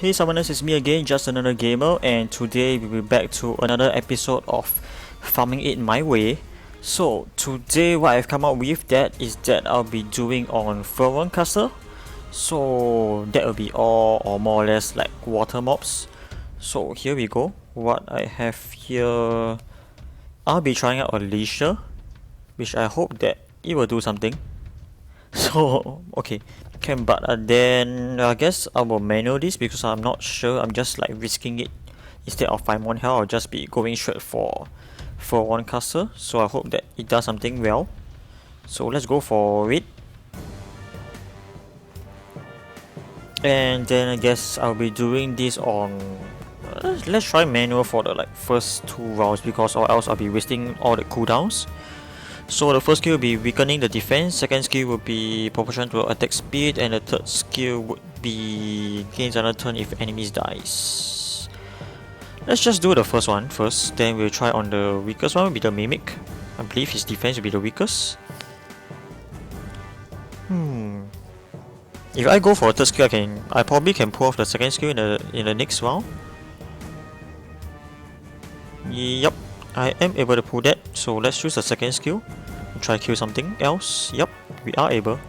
Hey summoners, it's me again, just another gamer, and today we'll be back to another episode of farming it my way. So today what I've come up with that I'll be doing on Ferun Castle. So that will be all or more or less like water mobs. So here we go. What I have here, I'll be trying out Alicia, which I hope that it will do something. So okay, can but then I guess I will manual this because I'm not sure. I'm just like risking it. Instead of 5 hell, I'll just be going straight for one caster. So I hope that it does something well. So let's go for it. And then I guess I'll be doing this on. Let's try manual for the first 2 rounds because or else I'll be wasting all the cooldowns. So the first skill will be weakening the defense, second skill will be proportional to attack speed, and the third skill would be gains another turn if enemies dies. Let's just do the first one first, then we'll try on the weakest one will be the Mimic. I believe his defense will be the weakest. If I go for a third skill, I probably can pull off the second skill in the next round. Yup, I am able to pull that, so let's choose the second skill. Try kill something else. Yup, we are able.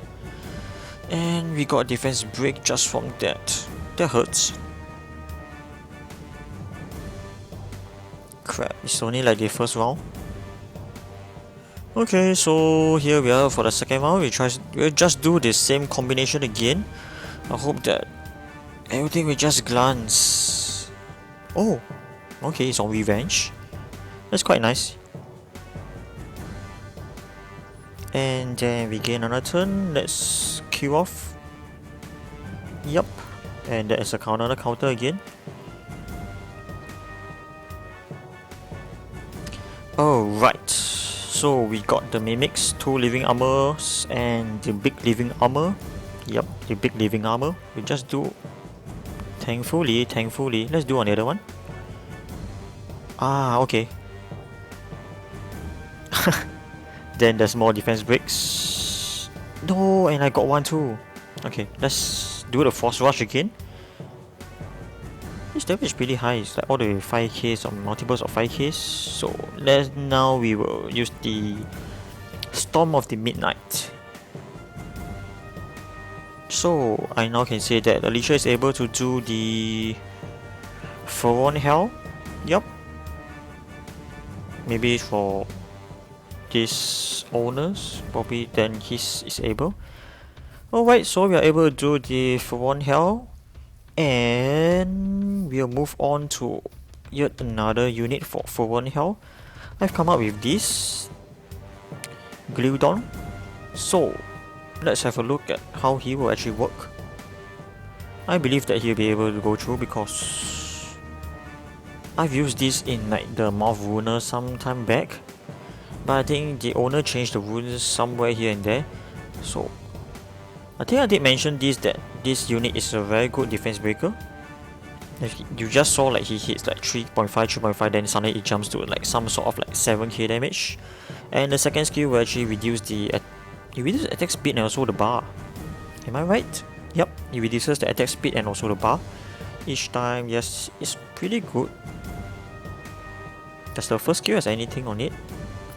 And we got defense break just from that. That hurts. Crap, it's only like the first round. Okay, so here we are for the second round. We'll just do the same combination again. I hope that everything will just glance. Oh, okay, it's on revenge. That's quite nice. And then we gain another turn. Let's queue off. Yup. And there is another counter again. Alright. So we got the Mimics, 2 living armors, and the big living armor. Yup, the big living armor. We just do. Thankfully. Let's do another one. Ah, okay. Then there's more defense breaks. No, and I got one too. Okay, let's do the force rush again. This damage is pretty high. It's like all the 5Ks or multiples of 5Ks. So now we will use the Storm of the Midnight. So I now can say that Alicia is able to do the Ferun Hell. Yup. Maybe for this owners, probably then his is able. Alright, so we are able to do the Ferun Hell, and we'll move on to yet another unit for Ferun Hell. I've come up with this Glidong. So let's have a look at how he will actually work. I believe that he'll be able to go through because I've used this in like the Mouth Runer some time back. But I think the owner changed the rules somewhere here and there. So I think I did mention this that this unit is a very good defense breaker. You just saw like he hits like 3.5, then suddenly it jumps to like some sort of like 7k damage. And the second skill will actually reduce the attack speed and also the bar. Am I right? Yep, it reduces the attack speed and also the bar each time. Yes, it's pretty good. Does the first skill has anything on it?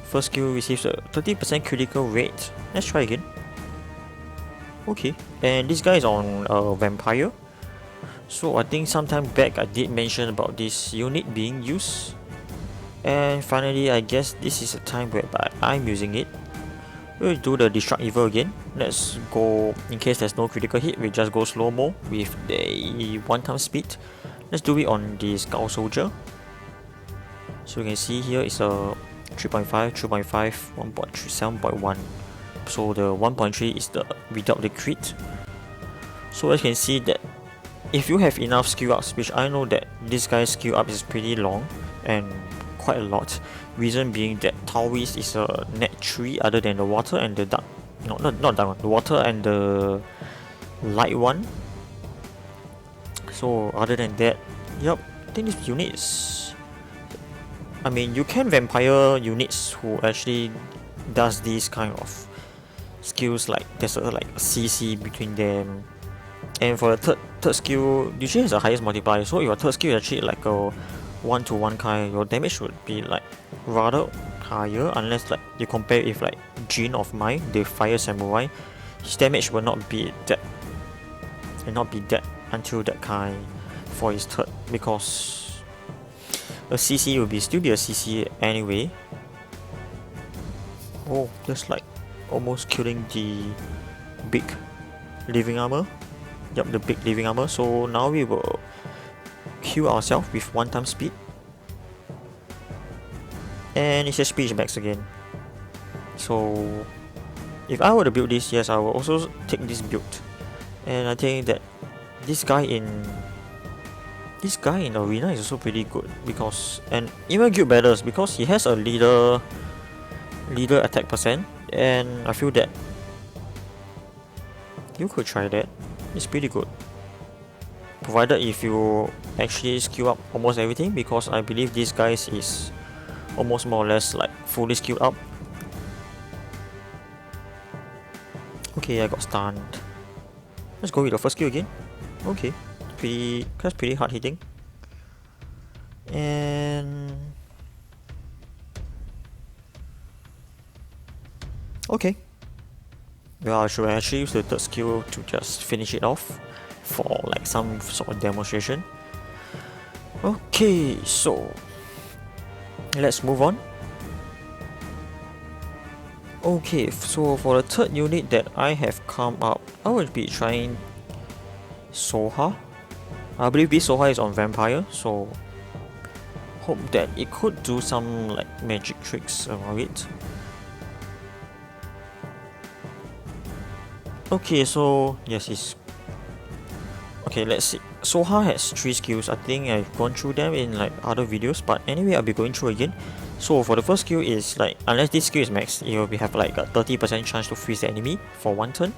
First skill receives a 30% critical rate. Let's try again. Okay, and this guy is on Vampire. So I think sometime back I did mention about this unit being used. And finally I guess this is a time whereby I'm using it. We'll do the Destruct Evil again. Let's go, in case there's no critical hit, we just go slow-mo with the 1 speed. Let's do it on the Scout Soldier. So you can see here is a 3.5, 3.5, 1.3, 7.1. So the 1.3 is the without the crit. So as you can see that if you have enough skill ups, which I know that this guy's skill up is pretty long and quite a lot. Reason being that Taoist is a net 3 other than the water and the dark. No, not dark one. The water and the light one. So other than that, yep, I think this unit is. I mean, you can vampire units who actually does these kind of skills, like there's a like CC between them And for the third skill, usually has the highest multiplier. So if your third skill is actually like a 1-to-1 kind, your damage would be like rather higher, unless like you compare with like Jin of mine, the Fire Samurai. His damage will not be that, until that kind for his third, because a CC will still be a CC anyway. Oh, just like almost killing the big living armor. Yep, the big living armor. So now we will heal ourselves with 1 time speed. And his HP is max again. So if I were to build this, yes, I will also take this build. And I think that this guy in arena is also pretty good, because, and even guild battles, because he has a leader attack percent, and I feel that you could try that. It's pretty good, provided if you actually skill up almost everything, because I believe this guy is almost more or less like fully skilled up. Okay, I got stunned. Let's go with the first skill again. Okay, that's pretty hard hitting. And okay, well, I should actually use the third skill to just finish it off for like some sort of demonstration. Okay, so let's move on. Okay, so for the third unit that I have come up, I will be trying Soha. I believe this Soha is on Vampire, so hope that it could do some like magic tricks around it. Okay, so yes, it's okay. Let's see. Soha has 3 skills. I think I've gone through them in like other videos, but anyway, I'll be going through again. So for the first skill is like, unless this skill is maxed, you will have like a 30% chance to freeze the enemy for 1 turn,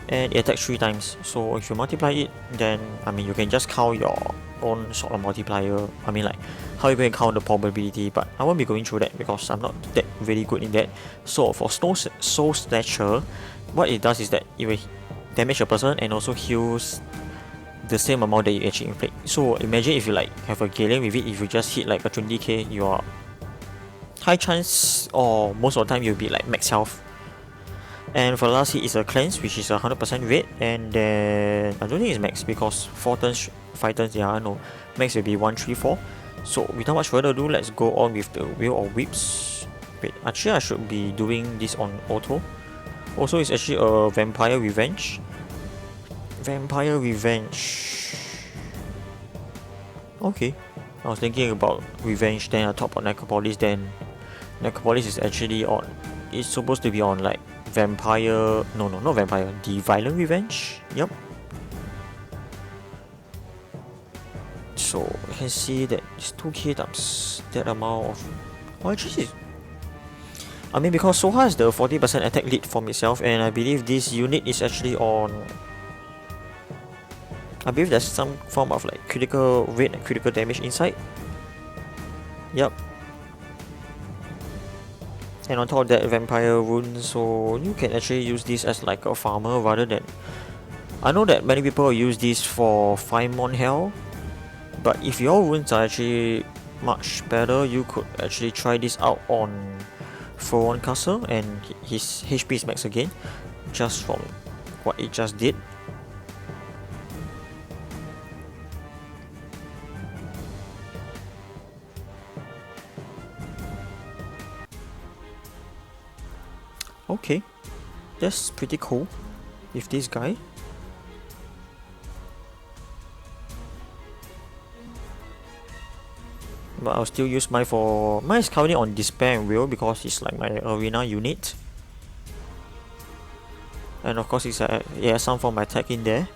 and it attacks 3 times. So if you multiply it, then I mean you can just count your own sort of multiplier. I mean like how you can count the probability, but I won't be going through that because I'm not that really good in that. So for Soul Snatcher, what it does is that it will damage a person and also heals the same amount that you actually inflict. So imagine if you like have a Galen with it, if you just hit like a 20k, you are high chance, or most of the time you'll be like max health. And for the last hit is a cleanse, which is 100% rate, and then I don't think it's max because 4 turns, 5 turns, yeah, no, max will be 134. So without much further ado, let's go on with the Wheel of Whips. Wait, actually I should be doing this on auto. Also, it's actually a Vampire Revenge. Vampire Revenge. Okay, I was thinking about Revenge, then I thought about Necropolis, then Necropolis is actually on, it's supposed to be on like Vampire, no, not Vampire, the Violent Revenge, yep. So you can see that it's 2k times that amount of, well actually, I mean because Soha has the 40% attack lead from itself, and I believe this unit is actually on, I believe there's some form of like critical rate and critical damage inside. Yep. And on top of that, Vampire Rune, so you can actually use this as like a farmer rather than, I know that many people use this for Ferun Hell, but if your runes are actually much better, you could actually try this out on Ferun Castle, and his HP is max again, just from what it just did. Okay, that's pretty cool with this guy. But I'll still use mine for, mine is currently on Despair and Will because it's like my arena unit. And of course it's yeah, some form of attack in there.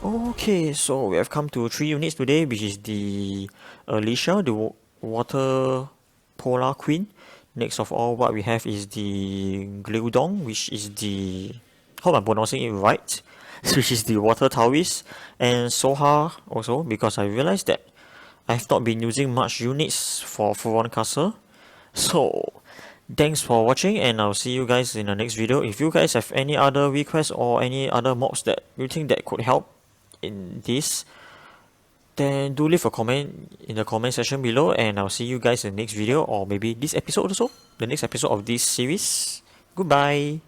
Okay, so we have come to 3 units today, which is the Alicia, the Water Polar Queen. Next of all, what we have is the Glidong, which is the, hope I'm pronouncing it right, which is the Water Taoist, and Soha also, because I realized that I've not been using much units for Ferun Castle. So thanks for watching, and I'll see you guys in the next video. If you guys have any other requests or any other mobs that you think that could help in this, then do leave a comment in the comment section below, and I'll see you guys in the next video, or maybe this episode also, the next episode of this series. Goodbye.